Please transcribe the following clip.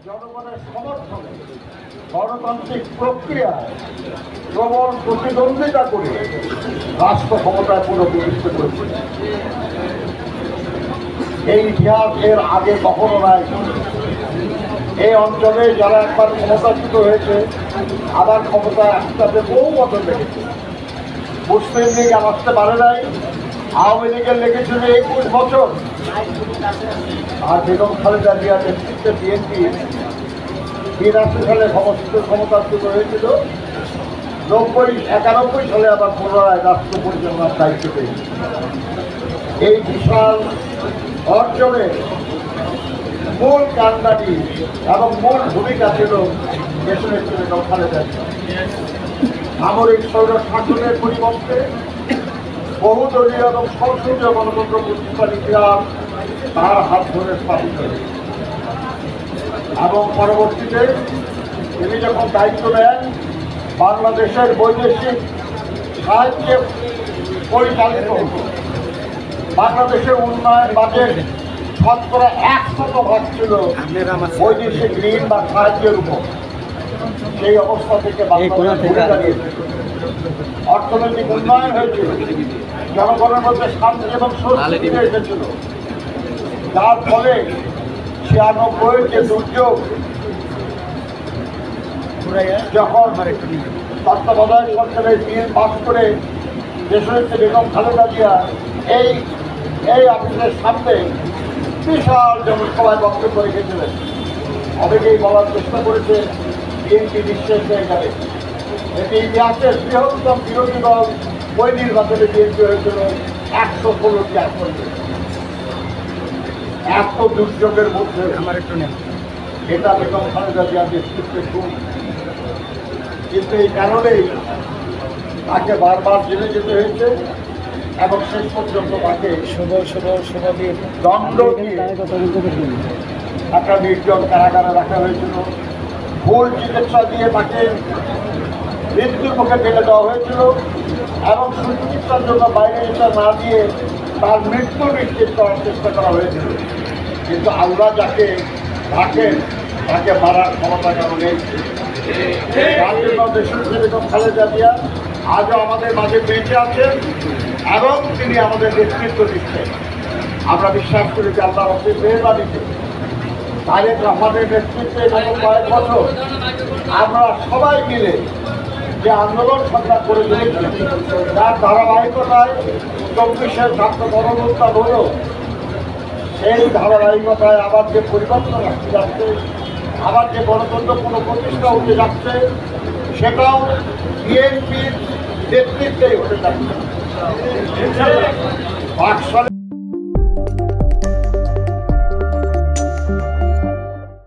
জনগণের সমর্থনে গণতান্ত্রিক প্রক্রিয়ায় প্রবল প্রতিদ্বন্দ্বিতা করে রাষ্ট্র ক্ষমতায় পুনঃপ্রতিষ্ঠিত করেছে। এই ইতিহাস এর আগে কখনো নাই। এই অঞ্চলে যারা একবার ক্ষমতাচ্যুত হয়েছে আবার ক্ষমতায় আসতে বহু বছর লেগেছে। মুসলিম লীগ আসতে পারে নাই, আওয়ামী লীগের লেগেছিল 21 বছর, আর বেগম খালেদা জিয়ার নেতৃত্বে বিএনপি 82 সালে ক্ষমতাচ্যুত হয়েছিল, 91 সালে আবার পুনরায় রাষ্ট্র পরিচালনার দায়িত্ব পেয়েছে। এই বিশাল অর্জনে মূল কাণ্ডারি এবং মূল ভূমিকা ছিল দেশনেত্রী বেগম খালেদা জিয়া। সামরিক স্বৈর শাসনের পরিবর্তে বহুদলীয় এবং সংসদীয় গণতন্ত্র প্রতিষ্ঠার ইতিহাস তার হাত ধরে স্থাপিত হয়েছে। এবং পরবর্তীতে তিনি যখন দায়িত্ব নেন, বাংলাদেশের বৈদেশিক সাহায্যে পরিচালিত বাংলাদেশের উন্নয়ন বাজেট 100% ছিল বৈদেশিক ঋণ বা সাহায্যের উপর। সেই অবস্থা থেকে অর্থনৈতিক উন্নয়ন হয়েছিল, জনগণের মধ্যে শান্তি এবং স্বস্তি এসেছিল, যার ফলে 96 যে দুর্যোগ যখন তত্ত্বাবধায়ক সরকারের বিল পাস করে দেশনেত্রী বেগম খালেদা জিয়া এই অফিসের সামনে বিশাল জনসভায় বক্তব্য রেখেছিলেন। অনেকেই বলার চেষ্টা করেছে বিএনপি নিঃশেষ হয়ে যাবে। এটি ইতিহাসের বৃহত্তম বিরোধী দল ওই নির্বাচনে বিএনপি হয়েছিল 116টি আসন। এত দুর্যোগের মধ্যে এটা বেগম খালেদা জিয়ার নেতৃত্বে খুব, কিন্তু এই কারণেই তাকে বারবার জেলে যেতে হয়েছে এবং শেষ পর্যন্ত তাকে দণ্ড দিয়ে একটা নির্জন কারাগারে রাখা হয়েছিল। ভুল চিকিৎসা দিয়ে তাকে মৃত্যুর মুখে ফেলে দেওয়া হয়েছিল এবং সুচিকিৎসার জন্য বাইরে যেতে না দিয়ে তার মৃত্যু নিশ্চিত করার চেষ্টা করা হয়েছিল। কিন্তু আল্লাহ যাকে রাখেন তাকে মারার ক্ষমতা কারণ নেই। তার জন্য দেশনেত্রী বেগম খালেদা জিয়া আজও আমাদের মাঝে বেঁচে আছেন এবং তিনি আমাদের নেতৃত্ব দিচ্ছেন। আমরা বিশ্বাস করি যে আল্লাহ রব্বুল মেহেরবানিতে তারেক রহমানের নেতৃত্বে গত কয়েক বছর আমরা সবাই মিলে যে আন্দোলন সংগ্রাম করে চলেছি, যার ধারাবাহিকতায় 24-এর ছাত্র গণঅভ্যুত্থান হল, সেই ধারাবাহিকতায় আবার যে পরিবর্তন আসতে যাচ্ছে, আবার যে গণতন্ত্র পুনঃপ্রতিষ্ঠা হতে যাচ্ছে, সেটাও বিএনপির নেতৃত্বেই হতে যাচ্ছে।